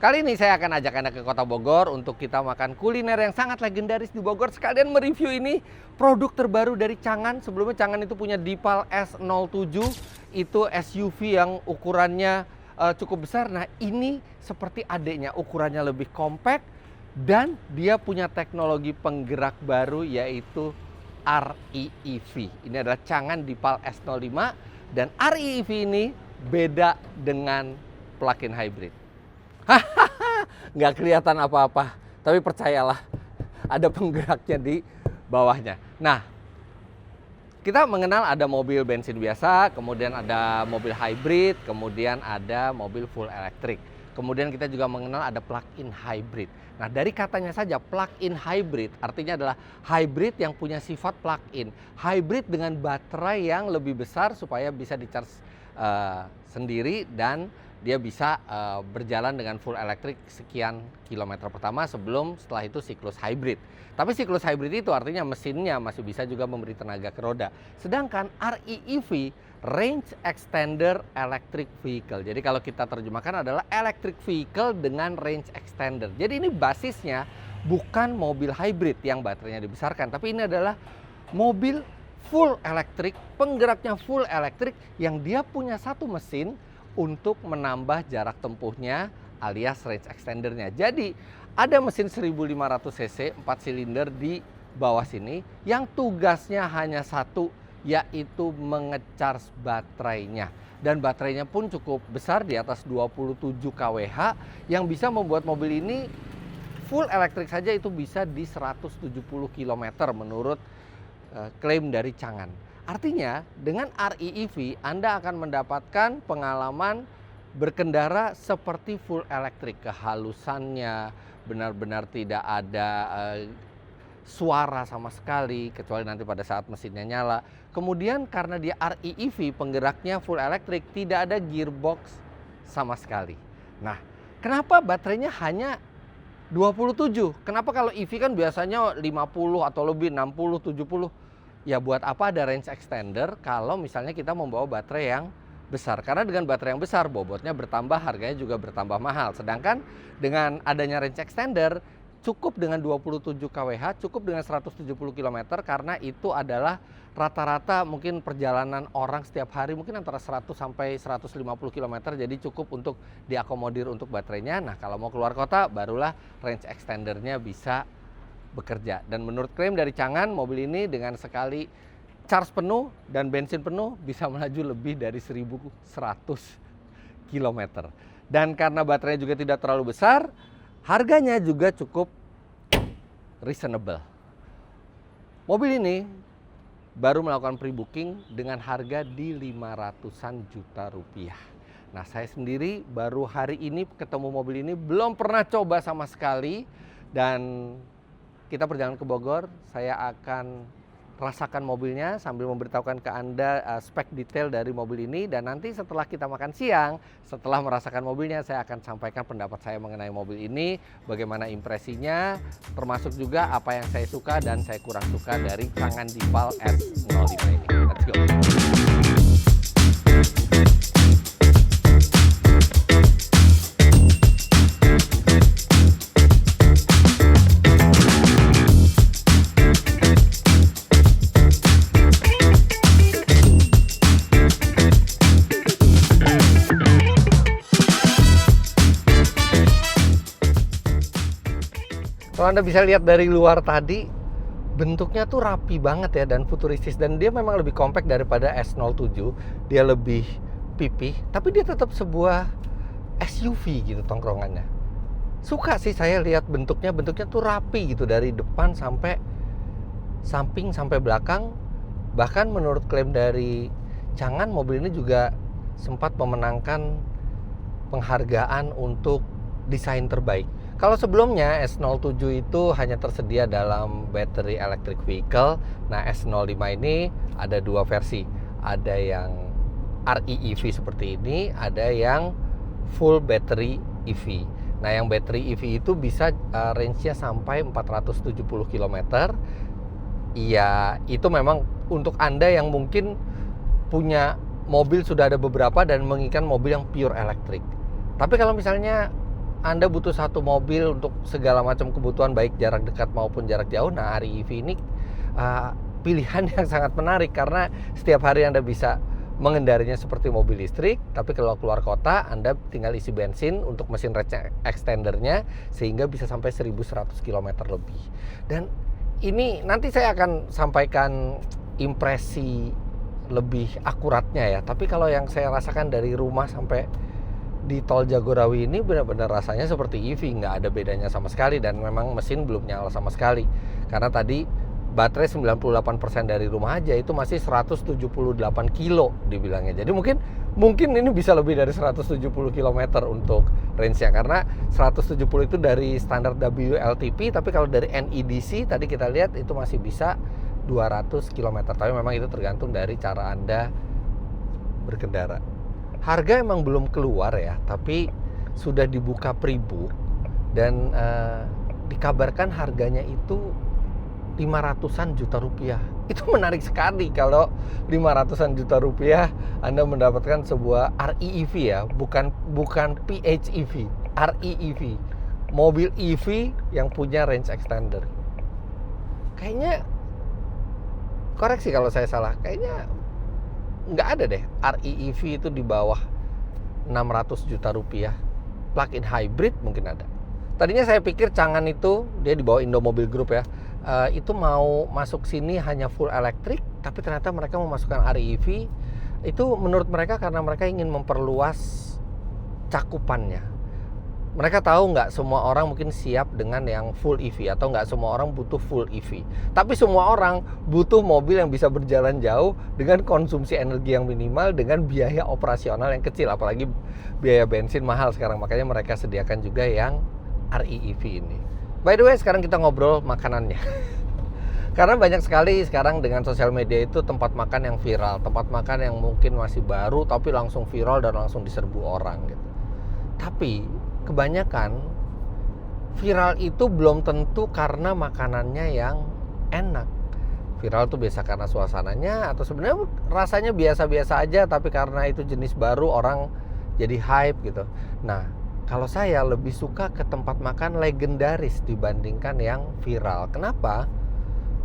Kali ini saya akan ajak Anda ke Kota Bogor untuk kita makan kuliner yang sangat legendaris di Bogor. Sekalian mereview ini produk terbaru dari Changan. Sebelumnya Changan itu punya Deepal S07. Itu SUV yang ukurannya cukup besar. Nah, ini seperti adiknya, ukurannya lebih compact dan dia punya teknologi penggerak baru yaitu REEV. Ini adalah Changan Deepal S05 dan REEV ini beda dengan plug-in hybrid. Nggak kelihatan apa-apa, tapi percayalah ada penggeraknya di bawahnya. Nah, kita mengenal ada mobil bensin biasa, kemudian ada mobil hybrid, kemudian ada mobil full elektrik. Kemudian kita juga mengenal ada plug-in hybrid. Nah, dari katanya saja plug-in hybrid artinya adalah hybrid yang punya sifat plug-in. Hybrid dengan baterai yang lebih besar supaya bisa di-charge sendiri dan dia bisa berjalan dengan full elektrik sekian kilometer pertama sebelum setelah itu siklus hybrid. Tapi siklus hybrid itu artinya mesinnya masih bisa juga memberi tenaga ke roda. Sedangkan REEV, Range Extender Electric Vehicle. Jadi kalau kita terjemahkan adalah electric vehicle dengan range extender. Jadi ini basisnya bukan mobil hybrid yang baterainya dibesarkan, tapi ini adalah mobil full elektrik, penggeraknya full elektrik yang dia punya satu mesin untuk menambah jarak tempuhnya alias range extendernya. Jadi ada mesin 1500 cc 4 silinder di bawah sini yang tugasnya hanya satu, yaitu mengecharge baterainya. Dan baterainya pun cukup besar di atas 27 kWh yang bisa membuat mobil ini full elektrik saja itu bisa di 170 km menurut klaim dari Changan. Artinya dengan REEV Anda akan mendapatkan pengalaman berkendara seperti full elektrik. Kehalusannya benar-benar tidak ada suara sama sekali kecuali nanti pada saat mesinnya nyala. Kemudian karena dia REEV penggeraknya full elektrik, tidak ada gearbox sama sekali. Nah, kenapa baterainya hanya 27? Kenapa kalau EV kan biasanya 50 atau lebih 60, 70? Ya buat apa ada range extender kalau misalnya kita membawa baterai yang besar. Karena dengan baterai yang besar bobotnya bertambah, harganya juga bertambah mahal. Sedangkan dengan adanya range extender cukup dengan 27 kWh, cukup dengan 170 km karena itu adalah rata-rata mungkin perjalanan orang setiap hari mungkin antara 100 sampai 150 km, jadi cukup untuk diakomodir untuk baterainya. Nah, kalau mau keluar kota barulah range extendernya bisa bekerja. Dan menurut klaim dari Changan, mobil ini dengan sekali charge penuh dan bensin penuh bisa melaju lebih dari 1100 km. Dan karena baterainya juga tidak terlalu besar, harganya juga cukup reasonable. Mobil ini baru melakukan pre-booking dengan harga di 500-an juta rupiah. Nah, saya sendiri baru hari ini ketemu mobil ini, belum pernah coba sama sekali. Dan kita perjalanan ke Bogor, saya akan rasakan mobilnya sambil memberitahukan ke Anda spek detail dari mobil ini. Dan nanti setelah kita makan siang, setelah merasakan mobilnya, saya akan sampaikan pendapat saya mengenai mobil ini, bagaimana impresinya, termasuk juga apa yang saya suka dan saya kurang suka dari Changan Deepal S05 ini. Let's go! Kalau Anda bisa lihat dari luar tadi, bentuknya tuh rapi banget ya dan futuristis. Dan dia memang lebih compact daripada S07. Dia lebih pipih, tapi dia tetap sebuah SUV gitu tongkrongannya. Suka sih saya lihat bentuknya tuh rapi gitu dari depan sampai samping sampai belakang. Bahkan menurut klaim dari Changan, mobil ini juga sempat memenangkan penghargaan untuk desain terbaik. Kalau sebelumnya S07 itu hanya tersedia dalam battery electric vehicle. Nah, S05 ini ada dua versi. Ada yang REEV seperti ini, ada yang full battery EV. Nah, yang battery EV itu bisa range-nya sampai 470 km. Iya, itu memang untuk Anda yang mungkin punya mobil sudah ada beberapa dan menginginkan mobil yang pure elektrik. Tapi kalau misalnya Anda butuh satu mobil untuk segala macam kebutuhan baik jarak dekat maupun jarak jauh, nah Ari EV ini pilihan yang sangat menarik karena setiap hari Anda bisa mengendarinya seperti mobil listrik, tapi kalau keluar kota Anda tinggal isi bensin untuk mesin range extendernya sehingga bisa sampai 1100 km lebih. Dan ini nanti saya akan sampaikan impresi lebih akuratnya ya, tapi kalau yang saya rasakan dari rumah sampai di tol Jagorawi ini benar-benar rasanya seperti EV, nggak ada bedanya sama sekali, dan memang mesin belum nyala sama sekali karena tadi baterai 98% dari rumah aja itu masih 178 kilo dibilangnya. Jadi mungkin ini bisa lebih dari 170 km untuk range-nya, karena 170 itu dari standar WLTP, tapi kalau dari NEDC tadi kita lihat itu masih bisa 200 km. Tapi memang itu tergantung dari cara Anda berkendara. Harga emang belum keluar ya, tapi sudah dibuka preview dan dikabarkan harganya itu 500-an juta rupiah. Itu menarik sekali kalau 500-an juta rupiah Anda mendapatkan sebuah REEV ya, bukan PHEV, REEV. Mobil EV yang punya range extender. Kayaknya, koreksi kalau saya salah, kayaknya nggak ada deh REEV itu di bawah 600 juta rupiah. Plug-in hybrid mungkin ada. Tadinya saya pikir Changan itu, dia di bawah Indomobil Group ya, itu mau masuk sini hanya full elektrik, tapi ternyata mereka memasukkan REEV. Itu menurut mereka karena mereka ingin memperluas cakupannya. Mereka tahu nggak semua orang mungkin siap dengan yang full EV, atau nggak semua orang butuh full EV. Tapi semua orang butuh mobil yang bisa berjalan jauh dengan konsumsi energi yang minimal, dengan biaya operasional yang kecil, apalagi biaya bensin mahal sekarang. Makanya mereka sediakan juga yang REEV ini. By the way, sekarang kita ngobrol makanannya. Karena banyak sekali sekarang dengan sosial media itu tempat makan yang viral, tempat makan yang mungkin masih baru tapi langsung viral dan langsung diserbu orang gitu. Tapi kebanyakan viral itu belum tentu karena makanannya yang enak. Viral tuh biasa karena suasananya, atau sebenarnya rasanya biasa-biasa aja, tapi karena itu jenis baru orang jadi hype gitu. Nah, kalau saya lebih suka ke tempat makan legendaris dibandingkan yang viral. Kenapa?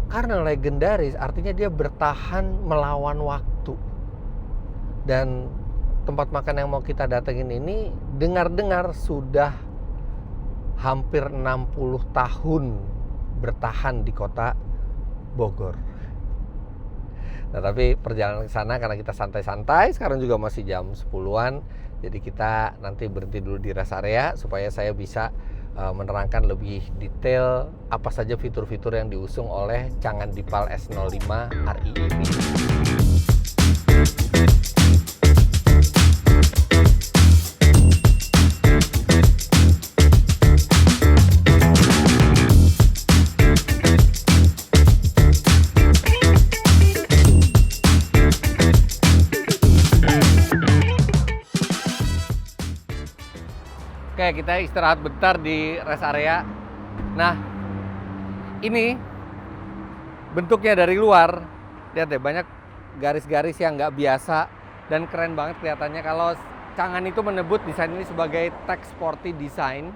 Karena legendaris artinya dia bertahan melawan waktu. Dan tempat makan yang mau kita datengin ini dengar-dengar sudah hampir 60 tahun bertahan di kota Bogor. Nah, tapi perjalanan ke sana karena kita santai-santai, sekarang juga masih jam 10-an. Jadi kita nanti berhenti dulu di rest area supaya saya bisa menerangkan lebih detail apa saja fitur-fitur yang diusung oleh Changan Dipal S05 REEV. Oke, kita istirahat bentar di rest area. Nah, ini bentuknya dari luar. Lihat deh, banyak garis-garis yang nggak biasa dan keren banget kelihatannya. Kalau Changan itu menyebut desain ini sebagai tech sporty design,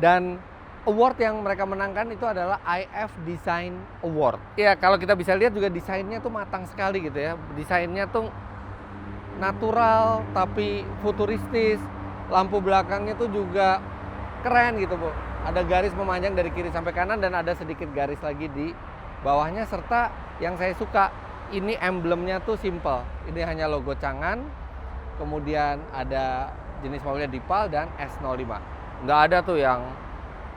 dan award yang mereka menangkan itu adalah IF Design Award. Ya, kalau kita bisa lihat juga desainnya tuh matang sekali gitu ya. Desainnya tuh natural tapi futuristis. Lampu belakangnya tuh juga keren gitu, Bu. Ada garis memanjang dari kiri sampai kanan dan ada sedikit garis lagi di bawahnya, serta yang saya suka ini emblemnya tuh simple. Ini hanya logo Changan, kemudian ada jenis mobilnya Dipal dan S05. Nggak ada tuh yang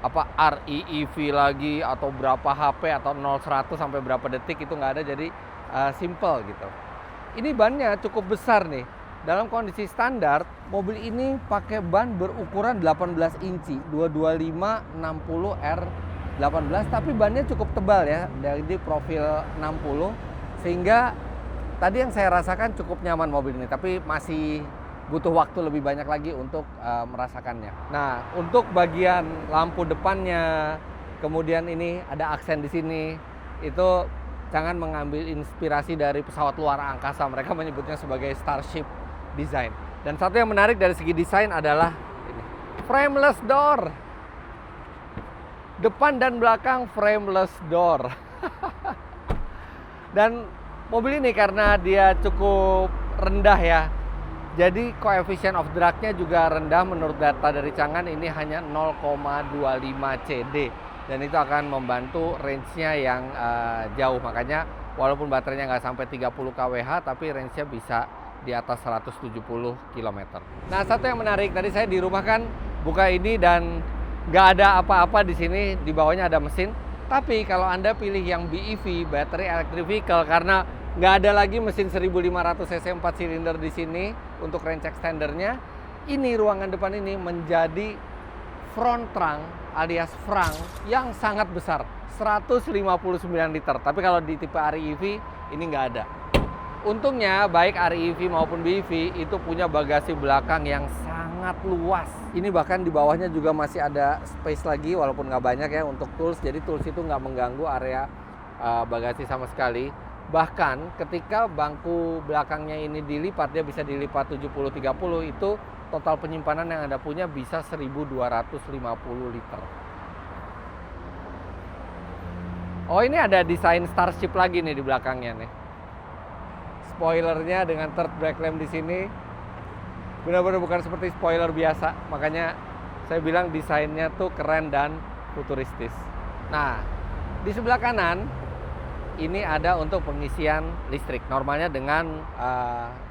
apa REEV lagi atau berapa HP atau 0-100 sampai berapa detik, itu nggak ada. Jadi simple gitu. Ini bannya cukup besar nih. Dalam kondisi standar, mobil ini pakai ban berukuran 18 inci, 225/60R18, tapi bannya cukup tebal ya, dari profil 60, sehingga tadi yang saya rasakan cukup nyaman mobil ini, tapi masih butuh waktu lebih banyak lagi untuk merasakannya. Nah, untuk bagian lampu depannya, kemudian ini ada aksen di sini, itu Changan mengambil inspirasi dari pesawat luar angkasa. Mereka menyebutnya sebagai Starship Design. Dan satu yang menarik dari segi desain adalah ini, frameless door. Depan dan belakang frameless door. Dan mobil ini karena dia cukup rendah ya, jadi koefisien of drag-nya juga rendah. Menurut data dari Changan ini hanya 0,25 CD, dan itu akan membantu range-nya yang jauh. Makanya walaupun baterainya nggak sampai 30 kWh, tapi range-nya bisa di atas 170 km. Nah, satu yang menarik, tadi saya di rumah kan buka ini dan nggak ada apa-apa di sini, di bawahnya ada mesin. Tapi kalau Anda pilih yang BEV, Battery Electric Vehicle, karena nggak ada lagi mesin 1500 cc 4 silinder di sini untuk range extendernya, ini ruangan depan ini menjadi front trunk alias frunk yang sangat besar, 159 liter. Tapi kalau di tipe REV ini nggak ada. Untungnya baik REV maupun BEV itu punya bagasi belakang yang sangat luas. Ini bahkan di bawahnya juga masih ada space lagi, walaupun nggak banyak ya untuk tools. Jadi tools itu nggak mengganggu area bagasi sama sekali. Bahkan ketika bangku belakangnya ini dilipat, dia bisa dilipat 70-30, itu total penyimpanan yang Anda punya bisa 1250 liter. Oh, ini ada desain Starship lagi nih di belakangnya nih. Spoilernya dengan third brake lamp di sini benar-benar bukan seperti spoiler biasa. Makanya saya bilang desainnya tuh keren dan futuristis. Nah, di sebelah kanan ini ada untuk pengisian listrik. Normalnya dengan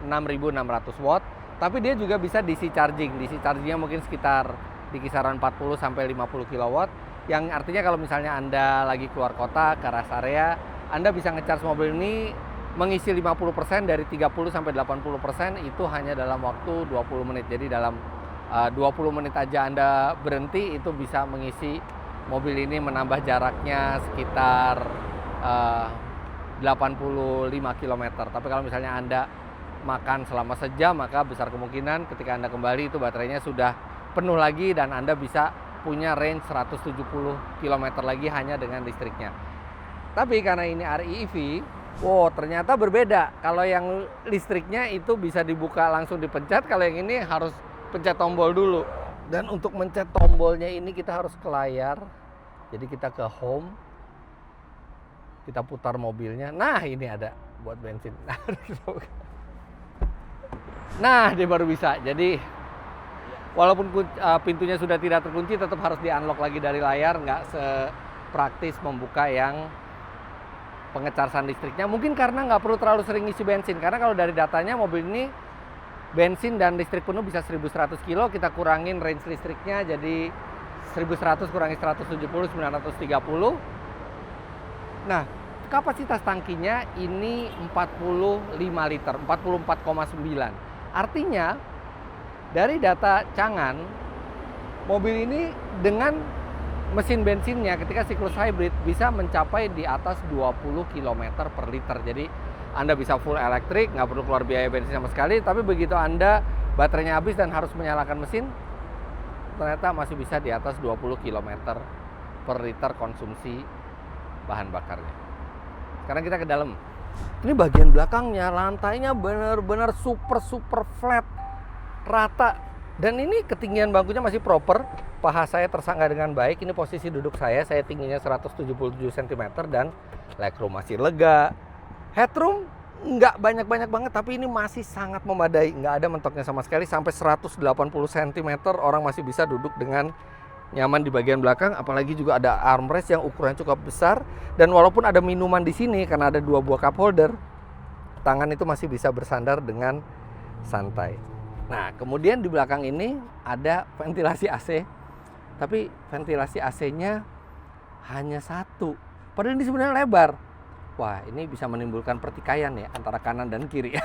6.600 watt, tapi dia juga bisa DC charging. DC chargingnya mungkin sekitar di kisaran 40 sampai 50 kW, yang artinya kalau misalnya Anda lagi keluar kota ke rest area, Anda bisa ngecharge mobil ini mengisi 50% dari 30 sampai 80% itu hanya dalam waktu 20 menit. Jadi dalam 20 menit aja Anda berhenti, itu bisa mengisi mobil ini, menambah jaraknya sekitar 85 km. Tapi kalau misalnya Anda makan selama sejam, maka besar kemungkinan ketika Anda kembali itu baterainya sudah penuh lagi dan Anda bisa punya range 170 km lagi hanya dengan listriknya. Tapi karena ini REV, wow, ternyata berbeda. Kalau yang listriknya itu bisa dibuka langsung dipencet, kalau yang ini harus pencet tombol dulu. Dan untuk mencet tombolnya ini kita harus ke layar. Jadi kita ke home, kita putar mobilnya. Nah, ini ada buat bensin. Nah, dia baru bisa. Jadi walaupun pintunya sudah tidak terkunci, tetap harus di-unlock lagi dari layar. Nggak sepraktis membuka yang pengechargean listriknya. Mungkin karena nggak perlu terlalu sering isi bensin. Karena kalau dari datanya mobil ini bensin dan listrik penuh bisa 1100 kilo. Kita kurangin range listriknya jadi 1100 kurangi 170, 930. Nah, kapasitas tangkinya ini 45 liter, 44,9. Artinya dari data Changan, mobil ini dengan mesin bensinnya ketika siklus hybrid bisa mencapai di atas 20 km per liter. Jadi Anda bisa full elektrik, nggak perlu keluar biaya bensin sama sekali. Tapi begitu Anda baterainya habis dan harus menyalakan mesin, ternyata masih bisa di atas 20 km per liter konsumsi bahan bakarnya. Sekarang kita ke dalam. Ini bagian belakangnya, lantainya benar-benar super flat, rata. Dan ini ketinggian bangkunya masih proper. Paha saya tersangga dengan baik. Ini posisi duduk saya tingginya 177 cm dan legroom masih lega. Headroom nggak banyak-banyak banget, tapi ini masih sangat memadai. Nggak ada mentoknya sama sekali, sampai 180 cm orang masih bisa duduk dengan nyaman di bagian belakang. Apalagi juga ada armrest yang ukuran cukup besar. Dan walaupun ada minuman di sini, karena ada 2 buah cup holder, tangan itu masih bisa bersandar dengan santai. Nah, kemudian di belakang ini ada ventilasi AC. Tapi ventilasi AC-nya hanya satu. Padahal ini sebenarnya lebar. Wah, ini bisa menimbulkan pertikaian ya antara kanan dan kiri.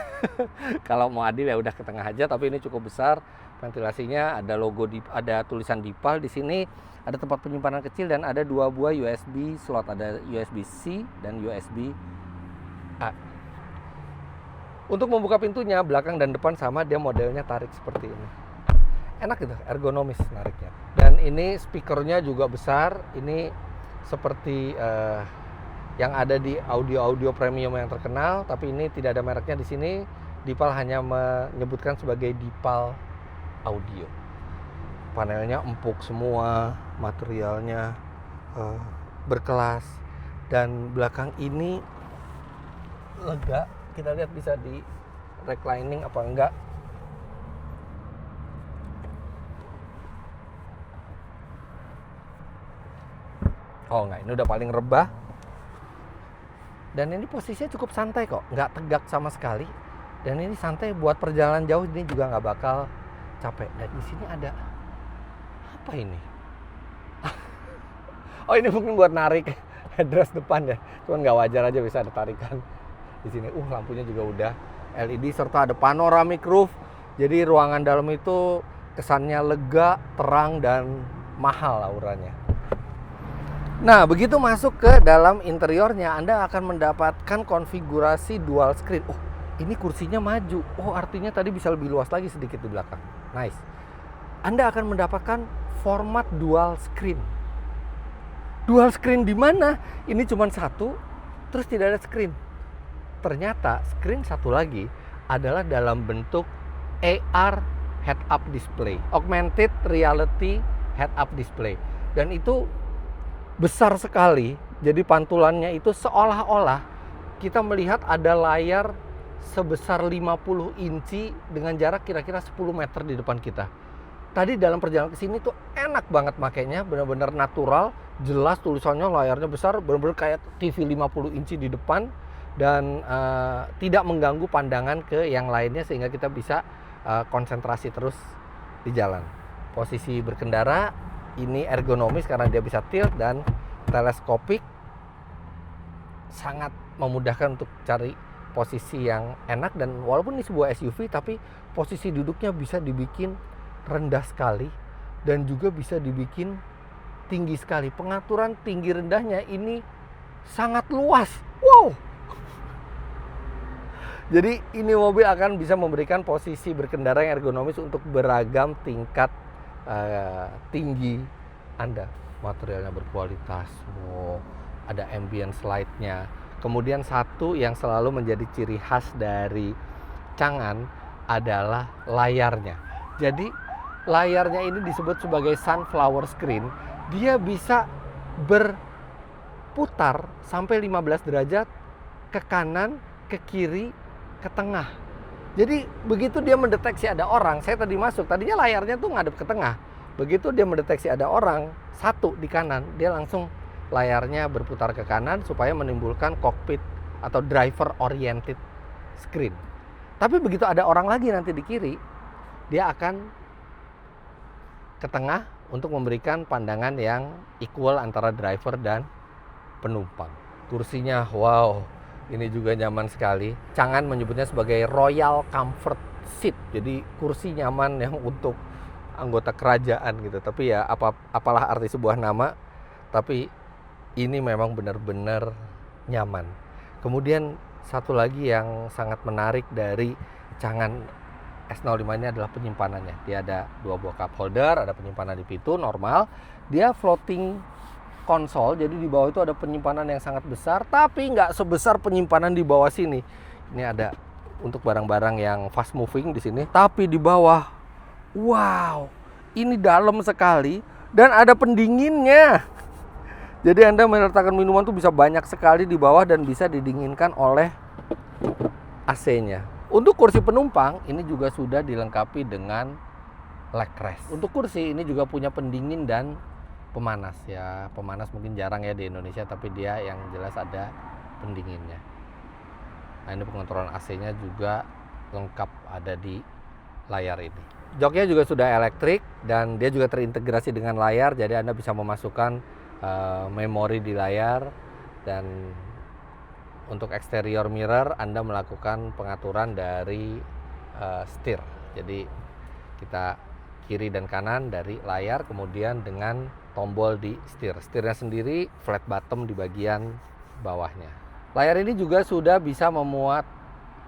Kalau mau adil ya udah ke tengah aja, tapi ini cukup besar. Ventilasinya ada logo, ada tulisan Dipal di sini, ada tempat penyimpanan kecil dan ada 2 buah USB slot, ada USB-C dan USB-A. Untuk membuka pintunya belakang dan depan sama, dia modelnya tarik seperti ini. Enak gitu, ergonomis nariknya. Dan ini speakernya juga besar. Ini seperti yang ada di audio premium yang terkenal, tapi ini tidak ada mereknya di sini. Dipal hanya menyebutkan sebagai Dipal Audio. panelnya empuk semua, materialnya berkelas, dan belakang ini lega. Kita lihat bisa di reclining apa enggak. Oh enggak, ini udah paling rebah. Dan ini posisinya cukup santai kok, nggak tegak sama sekali. Dan ini santai buat perjalanan jauh, ini juga nggak bakal capek. Dan di sini ada apa ini? Oh ini mungkin buat narik headrest depan ya. Cuman nggak wajar aja bisa ada tarikan di sini. Lampunya juga udah LED serta ada panoramic roof. Jadi ruangan dalam itu kesannya lega, terang, dan mahal auranya. Nah, begitu masuk ke dalam interiornya, Anda akan mendapatkan konfigurasi dual screen. Oh, ini kursinya maju. Oh, artinya tadi bisa lebih luas lagi sedikit di belakang. Nice. Anda akan mendapatkan format dual screen. Dual screen di mana? Ini cuma satu, terus tidak ada screen. Ternyata screen satu lagi adalah dalam bentuk AR head-up display, augmented reality head-up display. Dan itu besar sekali, jadi pantulannya itu seolah-olah kita melihat ada layar sebesar 50 inci dengan jarak kira-kira 10 meter di depan kita. Tadi dalam perjalanan ke sini tuh enak banget makainya, benar-benar natural, jelas tulisannya, layarnya besar, benar-benar kayak TV 50 inci di depan, dan tidak mengganggu pandangan ke yang lainnya sehingga kita bisa konsentrasi terus di jalan. Posisi berkendara ini ergonomis karena dia bisa tilt dan teleskopik, sangat memudahkan untuk cari posisi yang enak. Dan walaupun ini sebuah SUV, tapi posisi duduknya bisa dibikin rendah sekali dan juga bisa dibikin tinggi sekali. Pengaturan tinggi rendahnya ini sangat luas. Wow. Jadi ini mobil akan bisa memberikan posisi berkendara yang ergonomis untuk beragam tingkat tinggi Anda. Materialnya berkualitas. Oh, ada ambient slide-nya. Kemudian satu yang selalu menjadi ciri khas dari Chang'an adalah layarnya. Jadi layarnya ini disebut sebagai sunflower screen. Dia bisa berputar sampai 15 derajat ke kanan, ke kiri, ke tengah. Jadi begitu dia mendeteksi ada orang, saya tadi masuk, tadinya layarnya tuh ngadep ke tengah. Begitu dia mendeteksi ada orang satu di kanan, dia langsung layarnya berputar ke kanan supaya menimbulkan cockpit atau driver oriented screen. Tapi begitu ada orang lagi nanti di kiri, dia akan ke tengah untuk memberikan pandangan yang equal antara driver dan penumpang. Kursinya wow, ini juga nyaman sekali. Chang'an menyebutnya sebagai Royal Comfort Seat. Jadi kursi nyaman yang untuk anggota kerajaan gitu. Tapi ya apalah arti sebuah nama, tapi ini memang benar-benar nyaman. Kemudian satu lagi yang sangat menarik dari Chang'an S05 ini adalah penyimpanannya. Dia ada 2 buah cup holder, ada penyimpanan di pintu normal. Dia floating konsol, jadi di bawah itu ada penyimpanan yang sangat besar, tapi nggak sebesar penyimpanan di bawah sini. Ini ada untuk barang-barang yang fast moving di sini, tapi di bawah, wow, ini dalam sekali dan ada pendinginnya. Jadi Anda meletakkan minuman tuh bisa banyak sekali di bawah dan bisa didinginkan oleh AC-nya. Untuk kursi penumpang ini juga sudah dilengkapi dengan leg rest. Untuk kursi ini juga punya pendingin dan pemanas ya. Pemanas mungkin jarang ya di Indonesia, tapi dia yang jelas ada pendinginnya. Nah, ini pengontrolan AC-nya juga lengkap ada di layar ini. Joknya juga sudah elektrik dan dia juga terintegrasi dengan layar, jadi Anda bisa memasukkan memori di layar. Dan untuk exterior mirror Anda melakukan pengaturan dari setir. Jadi kita kiri dan kanan dari layar, kemudian dengan tombol di setir. Setirnya sendiri flat bottom di bagian bawahnya. Layar ini juga sudah bisa memuat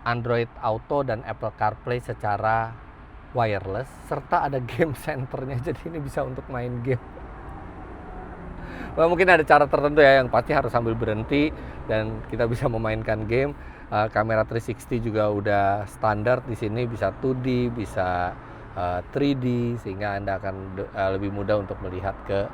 Android Auto dan Apple CarPlay secara wireless, serta ada game centernya, jadi ini bisa untuk main game. Well, mungkin ada cara tertentu ya, yang pasti harus sambil berhenti dan kita bisa memainkan game. Kamera 360 juga udah standar di sini, bisa 2D, bisa 3D sehingga Anda akan lebih mudah untuk melihat ke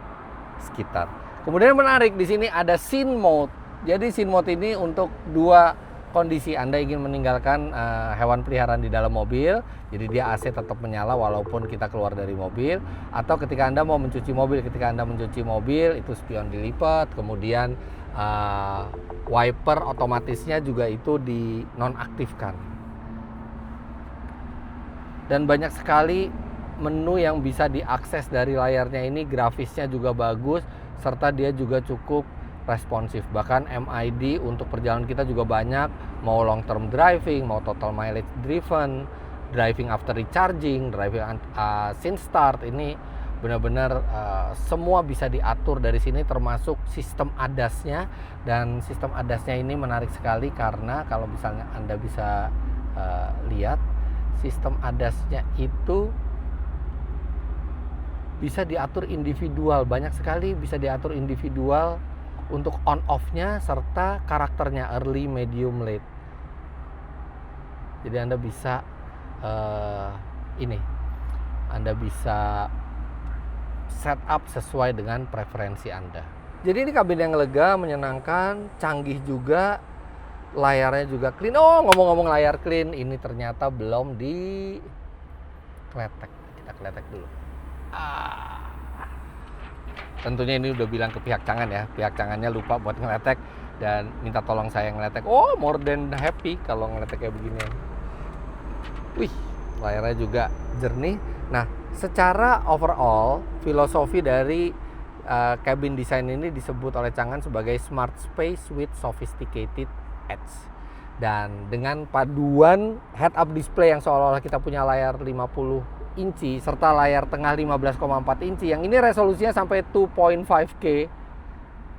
sekitar. Kemudian menarik di sini ada scene mode. Jadi scene mode ini untuk dua kondisi. Anda ingin meninggalkan hewan peliharaan di dalam mobil, jadi dia AC tetap menyala walaupun kita keluar dari mobil. Atau ketika Anda mau mencuci mobil, ketika Anda mencuci mobil itu spion dilipat, kemudian wiper otomatisnya juga itu dinonaktifkan. Dan banyak sekali menu yang bisa diakses dari layarnya ini, grafisnya juga bagus, serta dia juga cukup responsif. Bahkan MID untuk perjalanan kita juga banyak, mau long term driving, mau total mileage driven, driving after recharging, driving scene start, ini benar-benar semua bisa diatur dari sini, termasuk sistem ADAS-nya. Dan sistem ADAS-nya ini menarik sekali karena kalau misalnya Anda bisa lihat, sistem ADAS-nya itu bisa diatur individual, banyak sekali bisa diatur individual untuk on off-nya serta karakternya, early, medium, late. Jadi Anda bisa Anda bisa setup sesuai dengan preferensi Anda. Jadi ini kabin yang lega, menyenangkan, canggih juga, layarnya juga clean. Oh, ngomong-ngomong layar clean, ini ternyata belum dikletek. Kita kletek dulu. Tentunya ini udah bilang ke pihak Changan ya, pihak Changannya lupa buat ngeletek dan minta tolong saya ngeletek. Oh, more than happy kalau ngeletek kayak begini. Wih, layarnya juga jernih. Nah, secara overall filosofi dari cabin design ini disebut oleh Changan sebagai smart space with sophisticated edge. Dan dengan paduan head up display yang seolah-olah kita punya layar 50 inci serta layar tengah 15,4 inci yang ini resolusinya sampai 2.5K,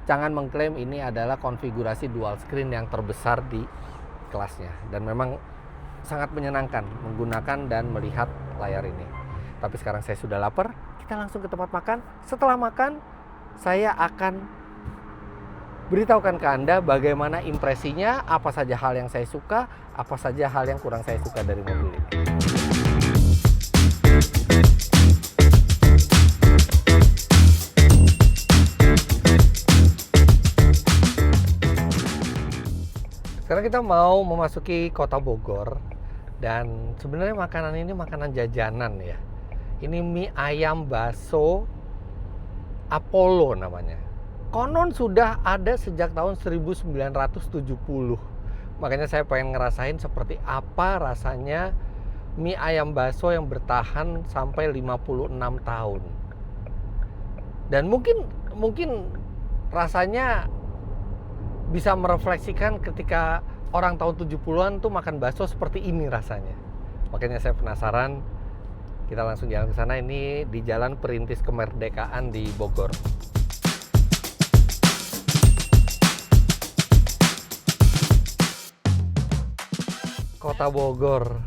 Changan mengklaim ini adalah konfigurasi dual screen yang terbesar di kelasnya, dan memang sangat menyenangkan menggunakan dan melihat layar ini. Tapi sekarang saya sudah lapar, kita langsung ke tempat makan. Setelah makan, saya akan beritahukan ke Anda bagaimana impresinya, apa saja hal yang saya suka, apa saja hal yang kurang saya suka dari mobil ini. Sekarang kita mau memasuki kota Bogor, dan sebenarnya makanan ini makanan jajanan ya. Ini mie ayam bakso Apollo namanya. Konon sudah ada sejak tahun 1970. Makanya saya pengen ngerasain seperti apa rasanya mie ayam bakso yang bertahan sampai 56 tahun. Dan mungkin rasanya bisa merefleksikan ketika orang tahun 70-an tuh makan bakso seperti ini rasanya. Makanya saya penasaran. Kita langsung jalan ke sana. Ini di Jalan Perintis Kemerdekaan di Bogor. Kota Bogor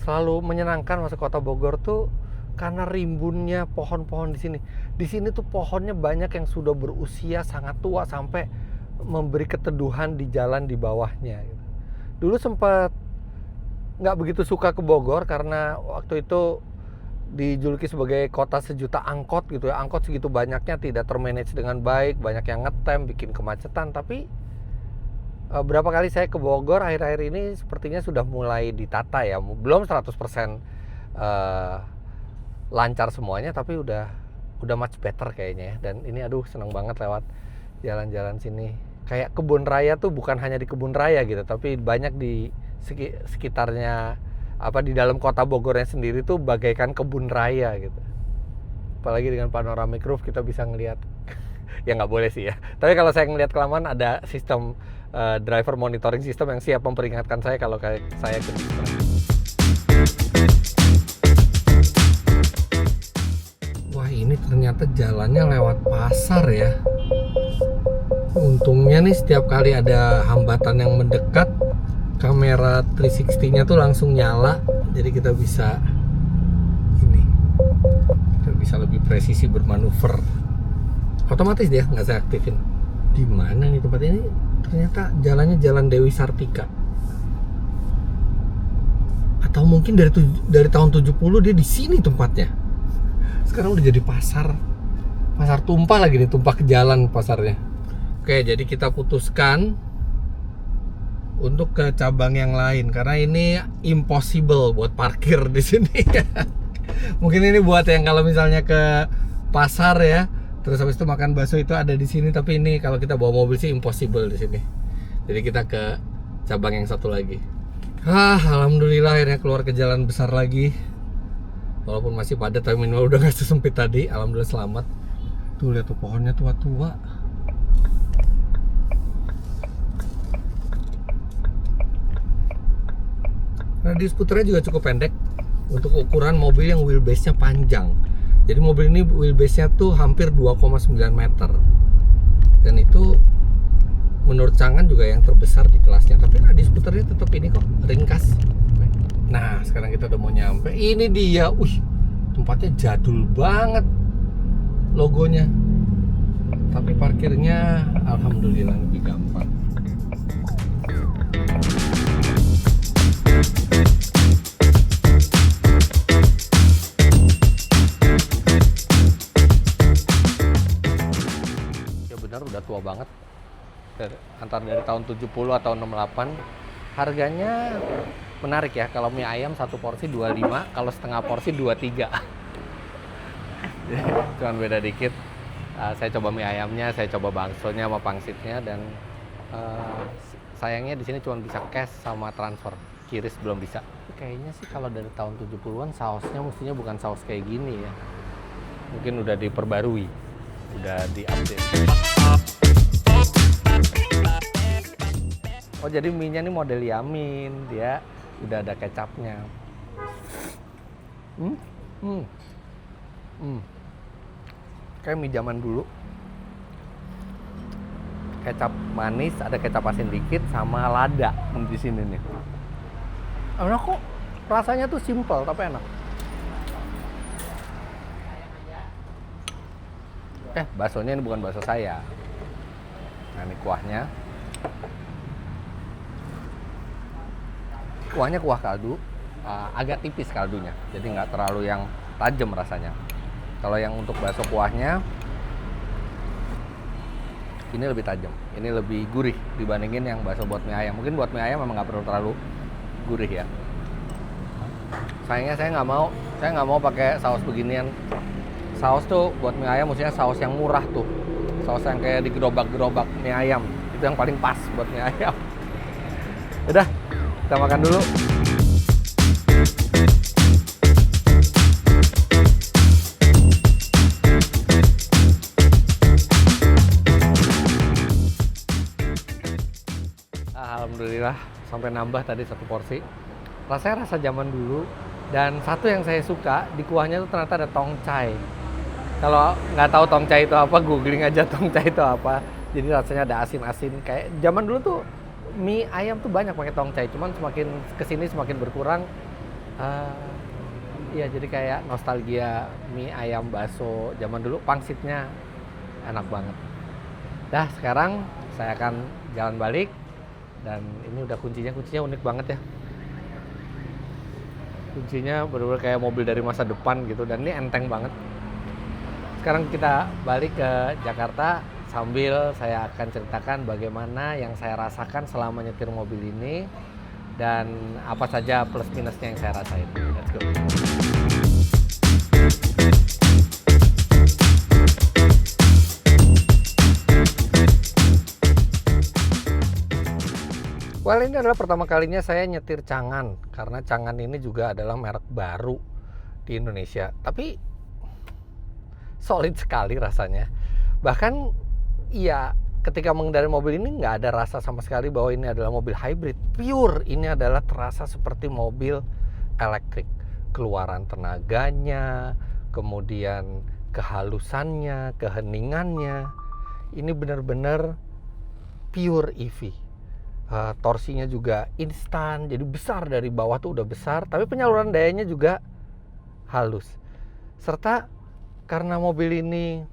selalu menyenangkan masuk kota Bogor tuh karena rimbunnya pohon-pohon di sini. Di sini tuh pohonnya banyak yang sudah berusia sangat tua sampai memberi keteduhan di jalan di bawahnya. Dulu sempat nggak begitu suka ke Bogor karena waktu itu dijuluki sebagai kota sejuta angkot gitu ya. Angkot segitu banyaknya tidak termanage dengan baik, banyak yang ngetem, bikin kemacetan. Tapi berapa kali saya ke Bogor akhir-akhir ini sepertinya sudah mulai ditata ya. Belum 100% lancar semuanya, tapi udah much better kayaknya ya. Dan ini seneng banget lewat jalan-jalan sini. Kayak kebun raya tuh bukan hanya di kebun raya gitu, tapi banyak di sekitarnya, di dalam kota Bogornya sendiri tuh bagaikan kebun raya gitu. Apalagi dengan panoramic roof kita bisa ngelihat. Ya nggak boleh sih ya. Tapi kalau saya ngelihat kelamaan ada sistem driver monitoring system yang siap memperingatkan saya kalau saya ke distract. Wah, ini ternyata jalannya lewat pasar ya. Untungnya nih setiap kali ada hambatan yang mendekat, kamera 360-nya tuh langsung nyala, jadi kita bisa lebih presisi bermanuver. Otomatis dia nggak saya aktifin. Di mana nih tempat ini? Ternyata jalannya Jalan Dewi Sartika. Atau mungkin dari tahun 70 dia di sini tempatnya. Sekarang udah jadi pasar tumpah lagi nih, tumpah ke jalan pasarnya. Oke, jadi kita putuskan untuk ke cabang yang lain karena ini impossible buat parkir di sini. Mungkin ini buat yang kalau misalnya ke pasar ya, terus habis itu makan bakso itu ada di sini, tapi ini kalau kita bawa mobil sih impossible di sini. Jadi kita ke cabang yang satu lagi. Alhamdulillah akhirnya keluar ke jalan besar lagi. Walaupun masih padat tapi minimal udah gak sesempit tadi. Alhamdulillah selamat. Tuh lihat tuh pohonnya tua-tua. Radius puternya juga cukup pendek untuk ukuran mobil yang wheelbase-nya panjang. Jadi mobil ini wheelbase-nya tuh hampir 2,9 meter. Dan itu menurut Chang'an juga yang terbesar di kelasnya. Tapi radius puternya tetap ini kok, ringkas. Nah, sekarang kita udah mau nyampe. Ini dia. Tempatnya jadul banget logonya. Tapi parkirnya alhamdulillah lebih gampang. Ya benar udah tua banget. Antara dari tahun 70 atau 68. Harganya menarik ya, kalau mie ayam satu porsi 25, kalau setengah porsi 23. Cuman beda dikit. Saya coba mie ayamnya, saya coba baksonya sama pangsitnya, dan sayangnya di sini cuma bisa cash sama transfer. Kiris belum bisa. Kayaknya sih kalau dari tahun 70-an sausnya mestinya bukan saus kayak gini ya. Mungkin udah diperbarui, udah diupdate. Oh, jadi mie-nya ini model Yamin, dia udah ada kecapnya. Kayak mie zaman dulu. Kecap manis, ada kecap asin dikit, sama lada di sini nih. Enak kok, rasanya tuh simple tapi enak. Baksonya ini bukan bakso saya. Nah, ini kuahnya. Kuahnya kuah kaldu, agak tipis kaldunya, jadi nggak terlalu yang tajam rasanya. Kalau yang untuk bakso kuahnya, ini lebih tajam, ini lebih gurih dibandingin yang bakso buat mie ayam. Mungkin buat mie ayam memang nggak perlu terlalu gurih ya. Sayangnya saya nggak mau pakai saus beginian. Saus tuh buat mie ayam maksudnya saus yang murah tuh, saus yang kayak di gerobak mie ayam, itu yang paling pas buat mie ayam. Udah, kita makan dulu. Alhamdulillah sampai nambah tadi satu porsi. Rasanya rasa zaman dulu, dan satu yang saya suka di kuahnya tuh ternyata ada tongcai. Kalau nggak tahu tongcai itu apa, googling aja tongcai itu apa. Jadi rasanya ada asin-asin kayak zaman dulu tuh. Mie ayam tuh banyak pakai tongcai, cuman semakin kesini semakin berkurang. Iya, jadi kayak nostalgia mie ayam bakso zaman dulu, pangsitnya enak banget. Dah, sekarang saya akan jalan balik, dan ini udah kuncinya unik banget ya. Kuncinya bener-bener kayak mobil dari masa depan gitu, dan ini enteng banget. Sekarang kita balik ke Jakarta. Sambil saya akan ceritakan bagaimana yang saya rasakan selama nyetir mobil ini, dan apa saja plus minusnya yang saya rasain. Let's go. Well, ini adalah pertama kalinya saya nyetir Chang'an, karena Chang'an ini juga adalah merek baru di Indonesia. Tapi solid sekali rasanya. Bahkan iya, ketika mengendarai mobil ini nggak ada rasa sama sekali bahwa ini adalah mobil hybrid. Pure, ini adalah terasa seperti mobil elektrik. Keluaran tenaganya, kemudian kehalusannya, keheningannya. Ini benar-benar pure EV. Torsinya juga instan, jadi besar, dari bawah tuh udah besar. Tapi penyaluran dayanya juga halus. Serta karena mobil ini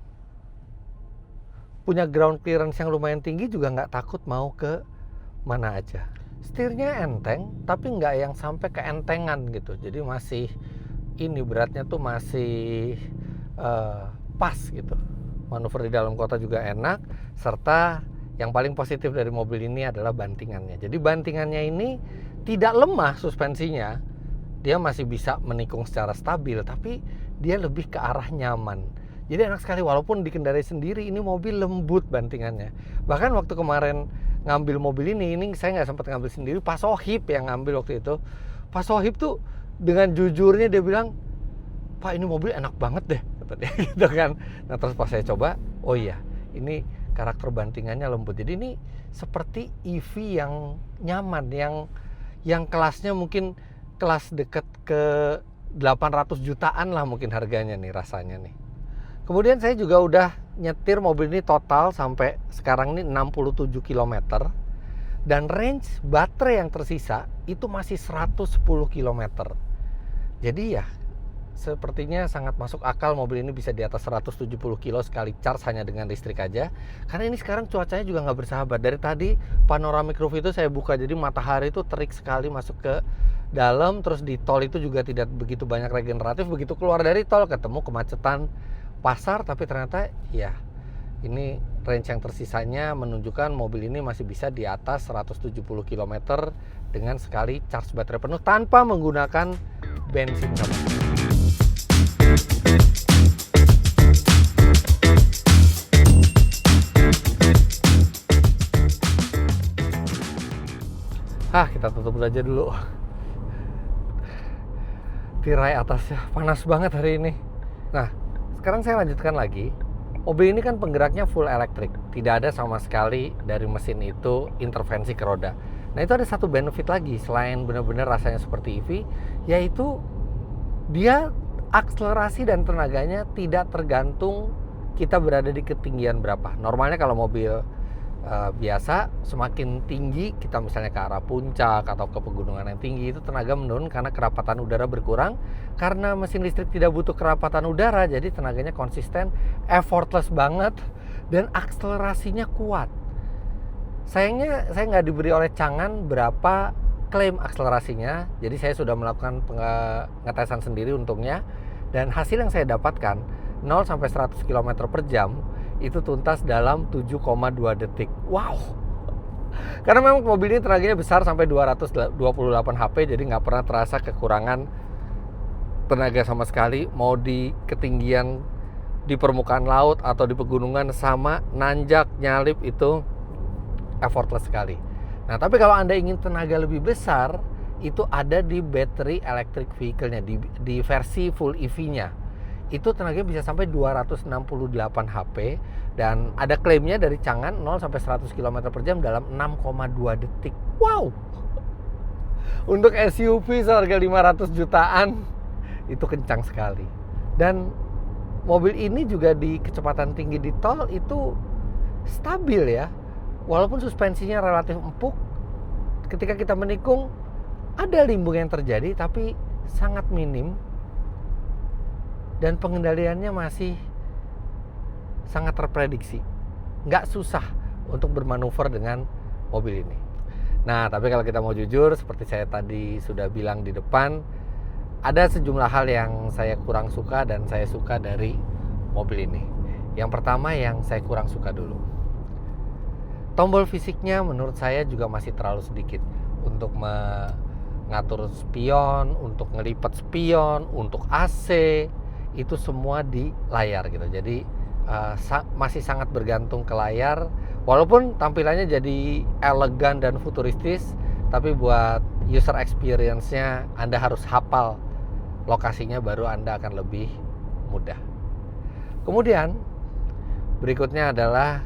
punya ground clearance yang lumayan tinggi, juga nggak takut mau ke mana aja. setirnya enteng, tapi nggak yang sampai keentengan gitu. Jadi masih ini beratnya tuh masih pas gitu. Manuver di dalam kota juga enak, serta yang paling positif dari mobil ini adalah bantingannya. Jadi bantingannya ini tidak lemah suspensinya, dia masih bisa menikung secara stabil, tapi dia lebih ke arah nyaman. Jadi enak sekali, walaupun dikendarai sendiri, ini mobil lembut bantingannya. Bahkan waktu kemarin ngambil mobil ini saya nggak sempat ngambil sendiri, Pak Sohib yang ngambil waktu itu. Pak Sohib tuh dengan jujurnya dia bilang, Pak ini mobil enak banget deh, katanya gitu kan. Nah terus pas saya coba, oh iya, ini karakter bantingannya lembut. Jadi ini seperti EV yang nyaman, yang kelasnya mungkin kelas deket ke 800 jutaan lah mungkin harganya nih rasanya nih. Kemudian saya juga udah nyetir mobil ini total sampai sekarang ini 67 km. Dan range baterai yang tersisa itu masih 110 km. Jadi ya sepertinya sangat masuk akal mobil ini bisa di atas 170 kilo sekali charge hanya dengan listrik aja. Karena ini sekarang cuacanya juga nggak bersahabat. Dari tadi panoramic roof itu saya buka, jadi matahari itu terik sekali masuk ke dalam. Terus di tol itu juga tidak begitu banyak regeneratif. Begitu keluar dari tol ketemu kemacetan pasar, tapi ternyata ya ini range yang tersisanya menunjukkan mobil ini masih bisa di atas 170 km dengan sekali charge baterai penuh tanpa menggunakan bensin sama sekali. Kita tutup aja dulu. Tirai atasnya panas banget hari ini. Nah, sekarang saya lanjutkan lagi. Mobil ini kan penggeraknya full elektrik, tidak ada sama sekali dari mesin itu intervensi ke roda. Nah itu ada satu benefit lagi selain benar-benar rasanya seperti EV, yaitu dia akselerasi dan tenaganya tidak tergantung kita berada di ketinggian berapa. Normalnya kalau mobil biasa semakin tinggi kita misalnya ke arah puncak atau ke pegunungan yang tinggi, itu tenaga menurun karena kerapatan udara berkurang. Karena mesin listrik tidak butuh kerapatan udara, jadi tenaganya konsisten, effortless banget, dan akselerasinya kuat. Sayangnya saya nggak diberi oleh Changan berapa klaim akselerasinya, jadi saya sudah melakukan pengetesan sendiri untungnya, dan hasil yang saya dapatkan 0 sampai 100 km per jam itu tuntas dalam 7,2 detik. Wow. Karena memang mobil ini tenaganya besar sampai 228 HP, jadi nggak pernah terasa kekurangan tenaga sama sekali. Mau di ketinggian di permukaan laut atau di pegunungan sama, nanjak, nyalip itu effortless sekali. Nah, tapi kalau Anda ingin tenaga lebih besar, itu ada di battery electric vehicle-nya, di versi full EV-nya. Itu tenaganya bisa sampai 268 HP, dan ada klaimnya dari Changan 0 sampai 100 km per jam dalam 6,2 detik. Wow. Untuk SUV seharga 500 jutaan itu kencang sekali. Dan mobil ini juga di kecepatan tinggi di tol itu stabil ya. Walaupun suspensinya relatif empuk, ketika kita menikung ada limbung yang terjadi tapi sangat minim. Dan pengendaliannya masih sangat terprediksi. Nggak susah untuk bermanuver dengan mobil ini. Nah, tapi kalau kita mau jujur, seperti saya tadi sudah bilang di depan, ada sejumlah hal yang saya kurang suka dan saya suka dari mobil ini. Yang pertama yang saya kurang suka dulu. Tombol fisiknya menurut saya juga masih terlalu sedikit untuk mengatur spion, untuk ngelipat spion, untuk AC. Itu semua di layar gitu. Jadi masih sangat bergantung ke layar. Walaupun tampilannya jadi elegan dan futuristis, tapi buat user experience-nya Anda harus hafal lokasinya, baru Anda akan lebih mudah. Kemudian berikutnya adalah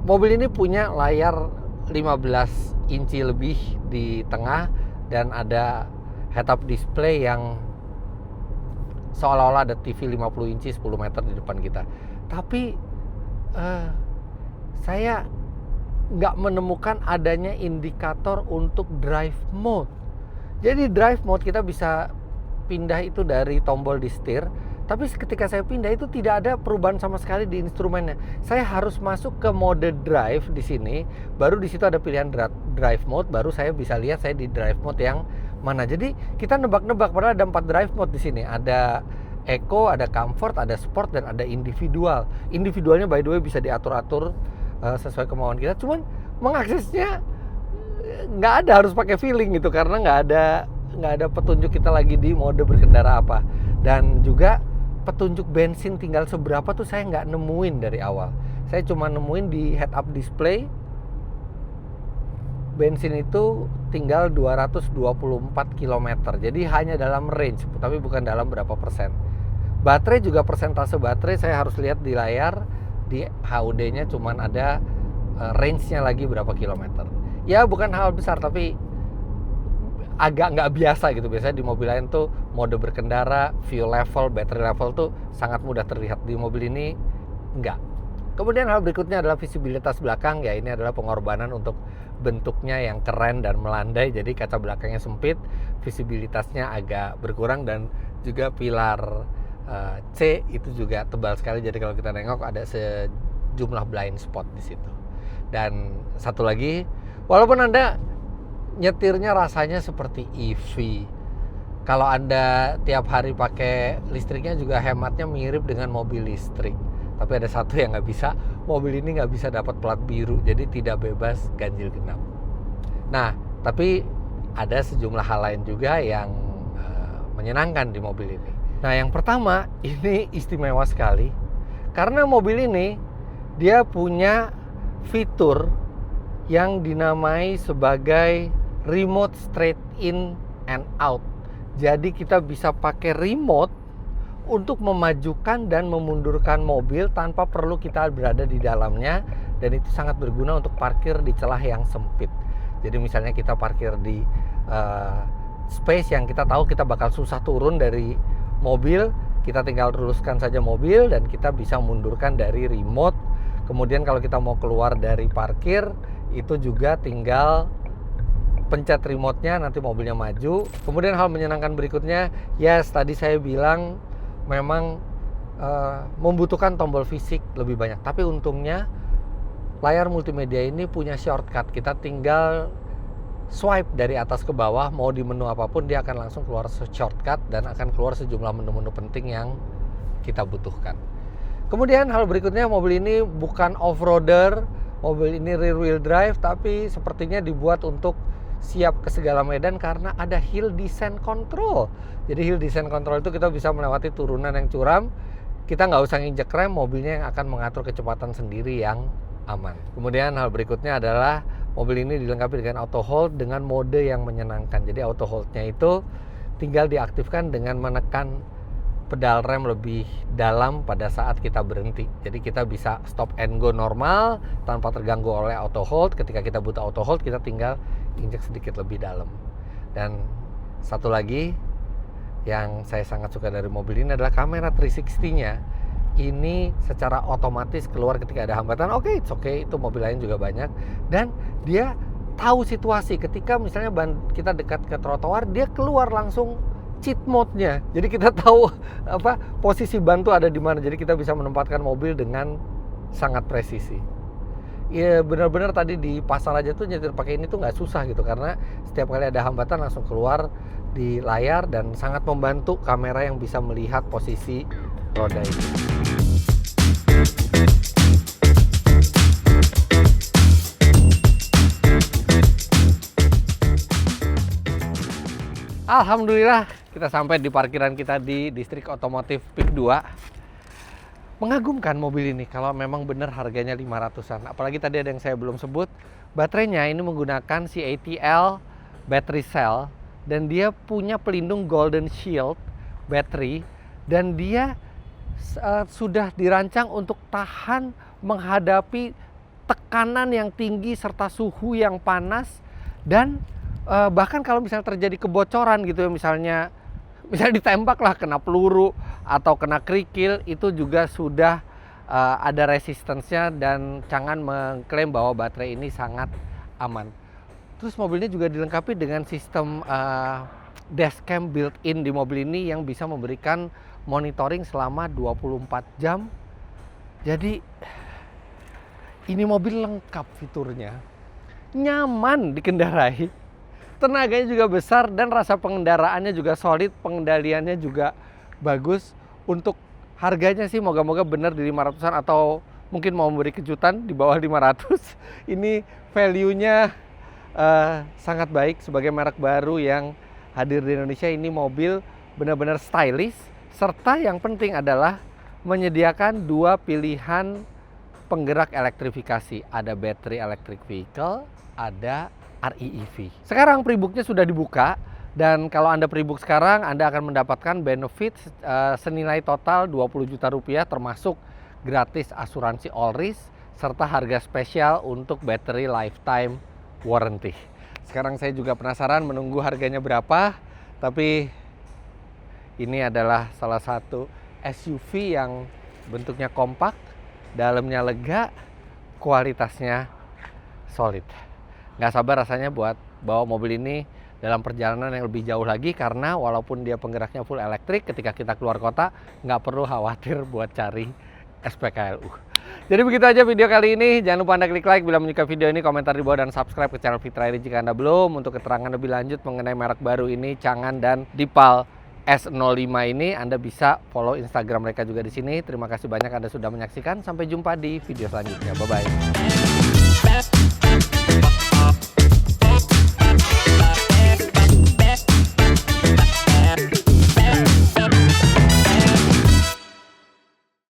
mobil ini punya layar 15 inci lebih di tengah, dan ada head-up display yang seolah-olah ada TV 50 inci 10 meter di depan kita. Tapi saya nggak menemukan adanya indikator untuk drive mode. Jadi drive mode kita bisa pindah itu dari tombol di setir, Tapi ketika saya pindah itu tidak ada perubahan sama sekali di instrumennya. Saya harus masuk ke mode drive di sini, baru di situ ada pilihan drive mode, baru saya bisa lihat saya di drive mode yang mana. Jadi kita nebak-nebak, padahal ada 4 drive mode di sini. Ada Eco, ada Comfort, ada Sport, dan ada Individual. Individualnya by the way bisa diatur-atur sesuai kemauan kita. Cuman mengaksesnya nggak ada, harus pakai feeling gitu, karena nggak ada petunjuk kita lagi di mode berkendara apa. Dan juga petunjuk bensin tinggal seberapa tuh saya nggak nemuin dari awal. Saya cuma nemuin di head up display bensin itu tinggal 224 km. Jadi hanya dalam range, tapi bukan dalam berapa persen. Baterai juga, persentase baterai saya harus lihat di layar, di HUD-nya cuman ada range-nya lagi berapa kilometer. Ya bukan hal besar, tapi agak nggak biasa gitu. Biasanya di mobil lain tuh mode berkendara, fuel level, battery level tuh sangat mudah terlihat. Di mobil ini enggak. Kemudian hal berikutnya adalah visibilitas belakang. Ya ini adalah pengorbanan untuk bentuknya yang keren dan melandai. Jadi kaca belakangnya sempit, visibilitasnya agak berkurang, dan juga pilar C itu juga tebal sekali. Jadi kalau kita nengok ada sejumlah blind spot di situ. Dan satu lagi, walaupun Anda nyetirnya rasanya seperti EV, kalau Anda tiap hari pakai listriknya juga hematnya mirip dengan mobil listrik. Tapi ada satu yang nggak bisa, mobil ini nggak bisa dapat plat biru, jadi tidak bebas ganjil genap. Nah, tapi ada sejumlah hal lain juga yang menyenangkan di mobil ini. Nah, yang pertama, ini istimewa sekali, karena mobil ini dia punya fitur yang dinamai sebagai remote straight in and out. Jadi kita bisa pakai remote untuk memajukan dan memundurkan mobil tanpa perlu kita berada di dalamnya, dan itu sangat berguna untuk parkir di celah yang sempit. Jadi misalnya kita parkir di space yang kita tahu kita bakal susah turun dari mobil, kita tinggal luruskan saja mobil dan kita bisa mundurkan dari remote. Kemudian kalau kita mau keluar dari parkir, itu juga tinggal pencet remote-nya, nanti mobilnya maju. Kemudian hal menyenangkan berikutnya, yes, tadi saya bilang memang membutuhkan tombol fisik lebih banyak. Tapi untungnya layar multimedia ini punya shortcut. Kita tinggal swipe dari atas ke bawah, mau di menu apapun dia akan langsung keluar shortcut dan akan keluar sejumlah menu-menu penting yang kita butuhkan. Kemudian hal berikutnya, mobil ini bukan off-roader, mobil ini rear wheel drive, tapi sepertinya dibuat untuk siap ke segala medan karena ada hill descent control. Jadi hill descent control itu kita bisa melewati turunan yang curam, kita nggak usah nginjek rem, mobilnya yang akan mengatur kecepatan sendiri yang aman. Kemudian hal berikutnya adalah mobil ini dilengkapi dengan auto hold dengan mode yang menyenangkan. Jadi auto hold-nya itu tinggal diaktifkan dengan menekan pedal rem lebih dalam pada saat kita berhenti. Jadi kita bisa stop and go normal tanpa terganggu oleh auto hold. Ketika kita butuh auto hold, kita tinggal injek sedikit lebih dalam. Dan satu lagi yang saya sangat suka dari mobil ini adalah kamera 360-nya. Ini secara otomatis keluar ketika ada hambatan. Oke, itu mobil lain juga banyak. Dan dia tahu situasi. Ketika misalnya kita dekat ke trotoar, dia keluar langsung cheat mode-nya. Jadi kita tahu posisi ban tuh ada di mana. Jadi kita bisa menempatkan mobil dengan sangat presisi. Ya benar-benar tadi di pasar aja tuh nyetir pakai ini tuh nggak susah gitu, karena setiap kali ada hambatan langsung keluar di layar dan sangat membantu kamera yang bisa melihat posisi roda ini. Alhamdulillah kita sampai di parkiran kita di distrik otomotif PIK 2. Mengagumkan mobil ini kalau memang benar harganya 500-an. Apalagi tadi ada yang saya belum sebut, baterainya ini menggunakan CATL battery cell dan dia punya pelindung Golden Shield battery, dan dia sudah dirancang untuk tahan menghadapi tekanan yang tinggi serta suhu yang panas. Dan bahkan kalau misalnya terjadi kebocoran gitu ya, misalnya ditembak lah, kena peluru atau kena kerikil, itu juga sudah ada resistance-nya, dan jangan mengklaim bahwa baterai ini sangat aman. Terus mobilnya juga dilengkapi dengan sistem dashcam built-in di mobil ini yang bisa memberikan monitoring selama 24 jam. Jadi ini mobil lengkap fiturnya, nyaman dikendarai, tenaganya juga besar dan rasa pengendaraannya juga solid, pengendaliannya juga bagus. Untuk harganya sih moga-moga benar di 500-an atau mungkin mau memberi kejutan di bawah 500. Ini value-nya sangat baik sebagai merek baru yang hadir di Indonesia. Ini mobil benar-benar stylish, serta yang penting adalah menyediakan dua pilihan penggerak elektrifikasi. Ada battery electric vehicle, ada REEV. Sekarang pre-booknya sudah dibuka, dan kalau Anda pre-book sekarang, Anda akan mendapatkan benefit senilai total 20 juta rupiah, termasuk gratis asuransi all risk, serta harga spesial untuk battery lifetime warranty. Sekarang saya juga penasaran menunggu harganya berapa, tapi ini adalah salah satu SUV yang bentuknya kompak, dalamnya lega, kualitasnya solid. Nggak sabar rasanya buat bawa mobil ini dalam perjalanan yang lebih jauh lagi, karena walaupun dia penggeraknya full elektrik, ketika kita keluar kota nggak perlu khawatir buat cari SPKLU. Jadi begitu aja video kali ini. Jangan lupa Anda klik like bila menyukai video ini, komentar di bawah, dan subscribe ke channel Fitra ini jika Anda belum. Untuk keterangan lebih lanjut mengenai merek baru ini, Changan dan Dipal S05 ini, Anda bisa follow Instagram mereka juga di sini. Terima kasih banyak Anda sudah menyaksikan. Sampai jumpa di video selanjutnya. Bye-bye.